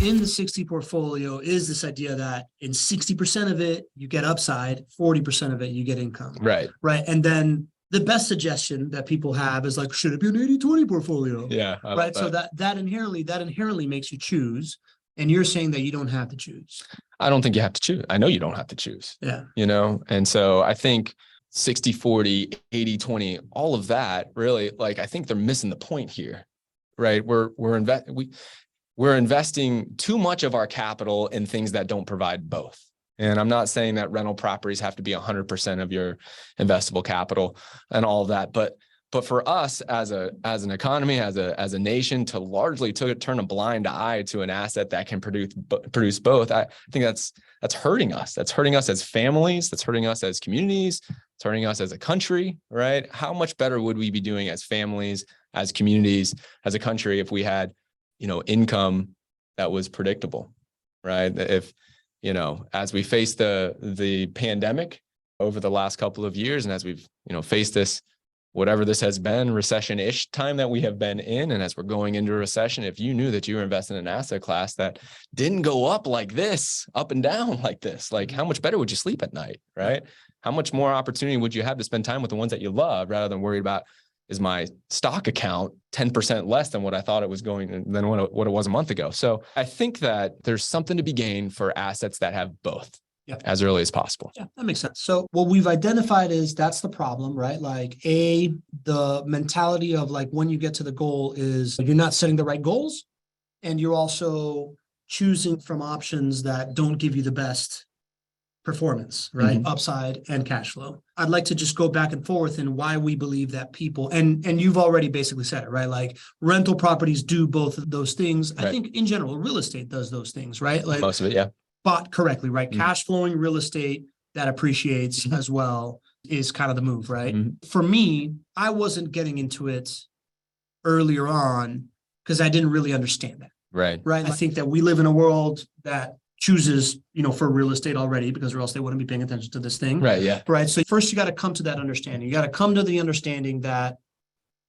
in the 60 portfolio is this idea that in 60% of it, you get upside, 40% of it, you get income. Right. Right. And then the best suggestion that people have is like, should it be an 80-20 portfolio? Yeah. Right. So that inherently makes you choose. And you're saying that you don't have to choose. I don't think you have to choose. I know you don't have to choose. Yeah. You know, and so I think 60-40, 80-20, all of that really, like, I think they're missing the point here, right? We're investing too much of our capital in things that don't provide both. And I'm not saying that rental properties have to be 100% of your investable capital and all of that, but for us as an economy, as a nation, to largely turn a blind eye to an asset that can produce both, I think that's hurting us. That's hurting us as families. That's hurting us as communities. It's hurting us as a country, right? How much better would we be doing as families, as communities, as a country if we had, income that was predictable, right? If, as we face the pandemic over the last couple of years, and as we've, faced this, whatever this has been, recession-ish time that we have been in, and as we're going into a recession, if you knew that you were investing in an asset class that didn't go up like this, up and down like this, like how much better would you sleep at night, right? How much more opportunity would you have to spend time with the ones that you love rather than worried about, is my stock account 10% less than what I thought it was going than what it was a month ago? So I think that there's something to be gained for assets that have both. Yeah. As early as possible. Yeah, that makes sense. So what we've identified is that's the problem, right? Like the mentality of like when you get to the goal is you're not setting the right goals, and you're also choosing from options that don't give you the best performance, right? Mm-hmm. Upside and cash flow. I'd like to just go back and forth in why we believe that people, and you've already basically said it, right? Like rental properties do both of those things. Right. I think in general, real estate does those things, right? Like most of it, yeah. Bought correctly, right? Mm-hmm. Cash flowing real estate that appreciates mm-hmm. as well is kind of the move, right? Mm-hmm. For me, I wasn't getting into it earlier on because I didn't really understand that. Right. Right. I think that we live in a world that chooses, for real estate already, because or else they wouldn't be paying attention to this thing. Right. Yeah. Right. So first you got to come to that understanding. You got to come to the understanding that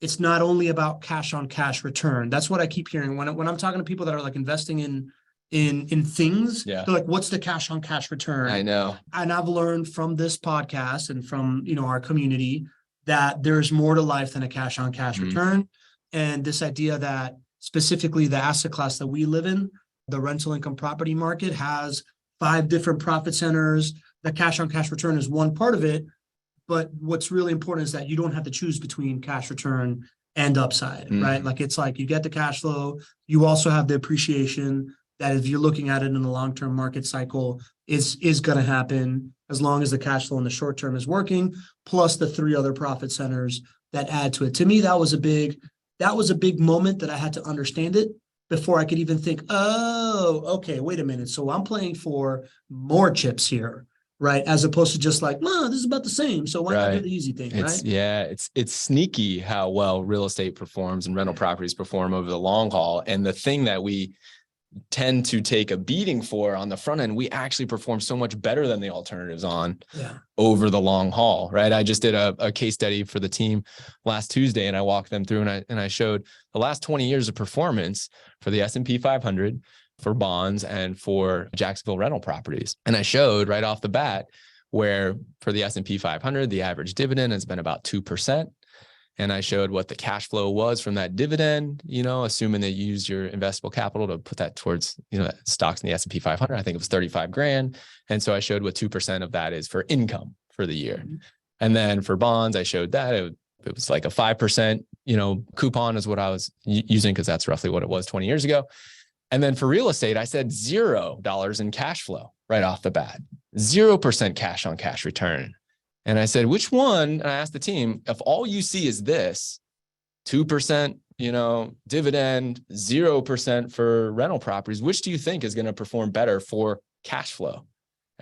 it's not only about cash on cash return. That's what I keep hearing when I'm talking to people that are like investing in things. Yeah. They're like, what's the cash on cash return? I know. And I've learned from this podcast and from, our community that there's more to life than a cash on cash mm-hmm. return. And this idea that specifically the asset class that we live in, the rental income property market, has 5 different profit centers. The cash on cash return is one part of it. But what's really important is that you don't have to choose between cash return and upside, mm-hmm. right? Like it's like you get the cash flow, you also have the appreciation that if you're looking at it in a long-term market cycle is going to happen as long as the cash flow in the short term is working, plus the 3 other profit centers that add to it. To me, that was a big moment that I had to understand it before I could even think, oh, okay, wait a minute. So I'm playing for more chips here, right? As opposed to just like, no, this is about the same. So why not do the easy thing, right? Yeah, it's sneaky how well real estate performs and rental properties perform over the long haul. And the thing that we tend to take a beating for on the front end, we actually perform so much better than the alternatives on over the long haul, right? I just did a case study for the team last Tuesday, and I walked them through and I showed the last 20 years of performance for the S&P 500, for bonds, and for Jacksonville rental properties. And I showed right off the bat where for the S&P 500, the average dividend has been about 2%. And I showed what the cash flow was from that dividend, assuming they used your investable capital to put that towards, stocks in the S&P 500. I think it was 35 grand. And so I showed what 2% of that is for income for the year. Mm-hmm. And then for bonds, I showed that it was like a 5%, coupon is what I was using because that's roughly what it was 20 years ago. And then for real estate, I said $0 in cash flow right off the bat, 0% cash on cash return. And I said, which one? And I asked the team, if all you see is this 2%, dividend, 0% for rental properties, which do you think is going to perform better for cash flow?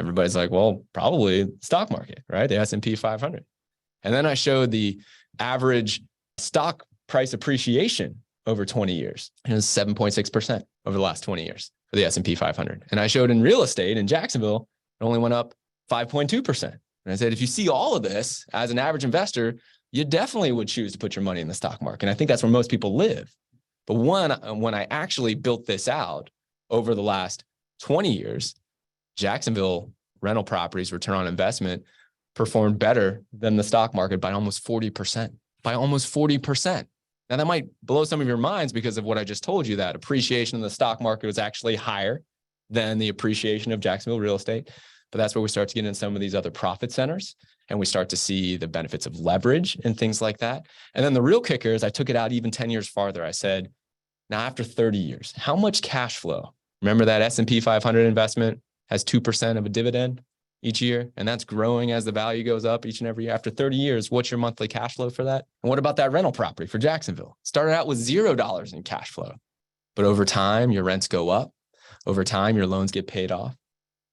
Everybody's like, well, probably stock market, right? The S&P 500. And then I showed the average stock price appreciation over 20 years. It was 7.6% over the last 20 years for the S&P 500. And I showed in real estate in Jacksonville, it only went up 5.2%. And I said, if you see all of this as an average investor, you definitely would choose to put your money in the stock market. And I think that's where most people live. But when I actually built this out over the last 20 years, Jacksonville rental properties return on investment performed better than the stock market by almost 40%. By almost 40%. Now that might blow some of your minds because of what I just told you, that appreciation in the stock market was actually higher than the appreciation of Jacksonville real estate. But that's where we start to get into some of these other profit centers, and we start to see the benefits of leverage and things like that. And then the real kicker is I took it out even 10 years farther. I said, now after 30 years, how much cash flow? Remember that S&P 500 investment has 2% of a dividend each year, and that's growing as the value goes up each and every year. After 30 years, what's your monthly cash flow for that? And what about that rental property for Jacksonville? Started out with $0 in cash flow, but over time, your rents go up. Over time, your loans get paid off.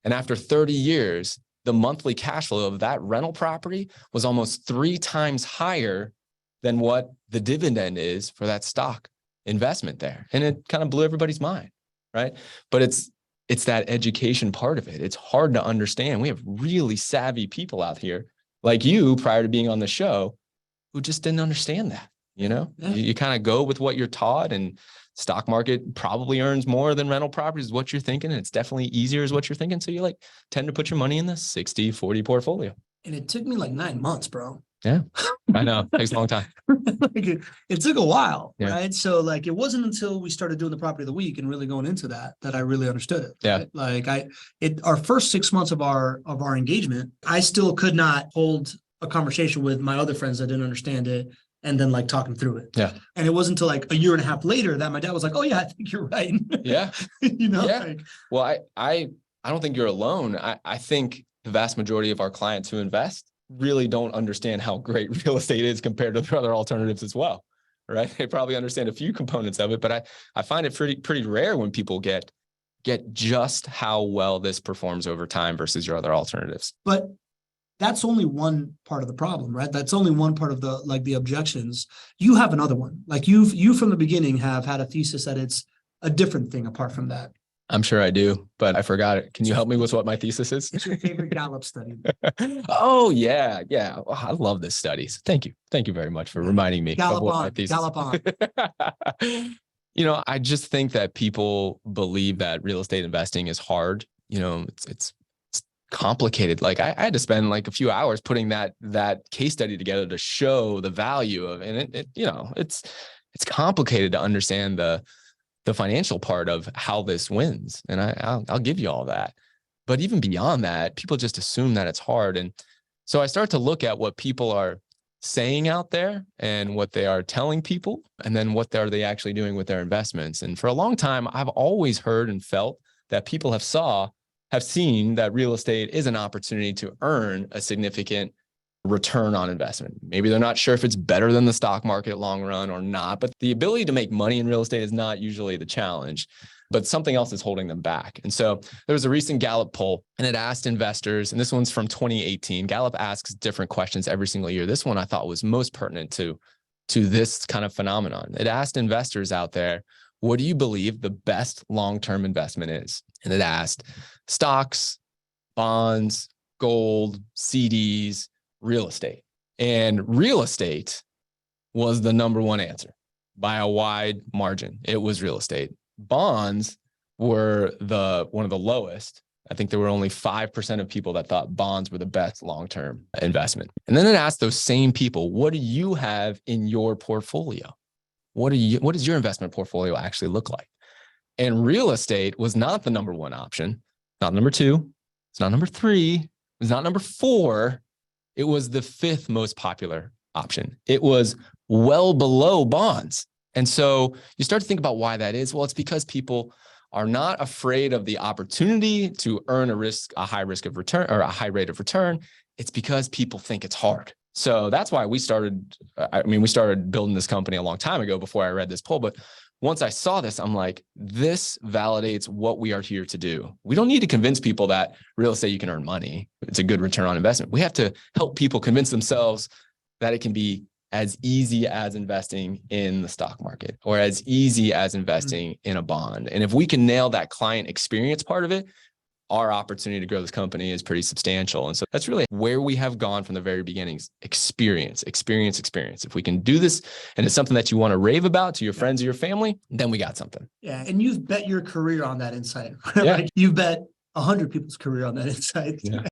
And after 30 years, the monthly cash flow of that rental property was almost 3 times higher than what the dividend is for that stock investment there. And it kind of blew everybody's mind, right? But it's that education part of it. It's hard to understand. We have really savvy people out here like you prior to being on the show who just didn't understand that, you know? Yeah. You kind of go with what you're taught, and stock market probably earns more than rental properties is what you're thinking. And it's definitely easier is what you're thinking. So you like tend to put your money in the 60-40 portfolio. And it took me like 9 months, bro. Yeah, I know. It takes a long time. Like it took a while, Yeah. right? So like it wasn't until we started doing the property of the week and really going into that I really understood it. Yeah. Right? Like our first 6 months of our engagement, I still could not hold a conversation with my other friends that didn't understand it and then like talking through it. Yeah. And it wasn't until like a year and a half later that my dad was like, "Oh yeah, I think you're right." Yeah. You know? Yeah. Like, Well, I don't think you're alone. I think the vast majority of our clients who invest really don't understand how great real estate is compared to the other alternatives as well, right? They probably understand a few components of it, but I find it pretty rare when people get just how well this performs over time versus your other alternatives. but that's only one part of the problem, right? That's only one part of the objections. You have another one. Like you from the beginning have had a thesis that it's a different thing apart from that. I'm sure I do, but I forgot it. Can you help me with what my thesis is? It's your favorite Gallup study. Oh, yeah. Yeah. Oh, I love this study. So thank you. Thank you very much for reminding me of what my thesis Gallup on. You know, I just think that people believe that real estate investing is hard. You know, it's complicated. Like I had to spend like a few hours putting that case study together to show the value of, and it you know, it's complicated to understand the financial part of how this wins. And I'll give you all that. But even beyond that, people just assume that it's hard. And so I start to look at what people are saying out there and what they are telling people, and then what are they actually doing with their investments. And for a long time, I've always heard and felt that people have seen that real estate is an opportunity to earn a significant return on investment. Maybe they're not sure if it's better than the stock market long run or not, but the ability to make money in real estate is not usually the challenge, but something else is holding them back. And so there was a recent Gallup poll, and it asked investors, and this one's from 2018. Gallup asks different questions every single year. This one I thought was most pertinent to this kind of phenomenon. It asked investors out there, what do you believe the best long-term investment is? And it asked stocks, bonds, gold, CDs, real estate. And real estate was the number one answer by a wide margin. It was real estate. Bonds were one of the lowest. I think there were only 5% of people that thought bonds were the best long-term investment. And then it asked those same people, what do you have in your portfolio? What does your investment portfolio actually look like? And real estate was not the number one option, not number two. It's not number three. It's not number four. It was the 5th most popular option. It was well below bonds. And so you start to think about why that is. Well, it's because people are not afraid of the opportunity to earn a high risk of return or a high rate of return. It's because people think it's hard. So that's why we started building this company a long time ago before I read this poll. But once I saw this, I'm like, this validates what we are here to do. We don't need to convince people that real estate, you can earn money. It's a good return on investment. We have to help people convince themselves that it can be as easy as investing in the stock market or as easy as investing in a bond. And if we can nail that client experience part of it, our opportunity to grow this company is pretty substantial. And so that's really where we have gone from the very beginnings. Experience. If we can do this and it's something that you want to rave about to your friends or your family, then we got something. Yeah. And you've bet your career on that insight. Yeah. Like you've bet 100 people's career on that insight. Yeah.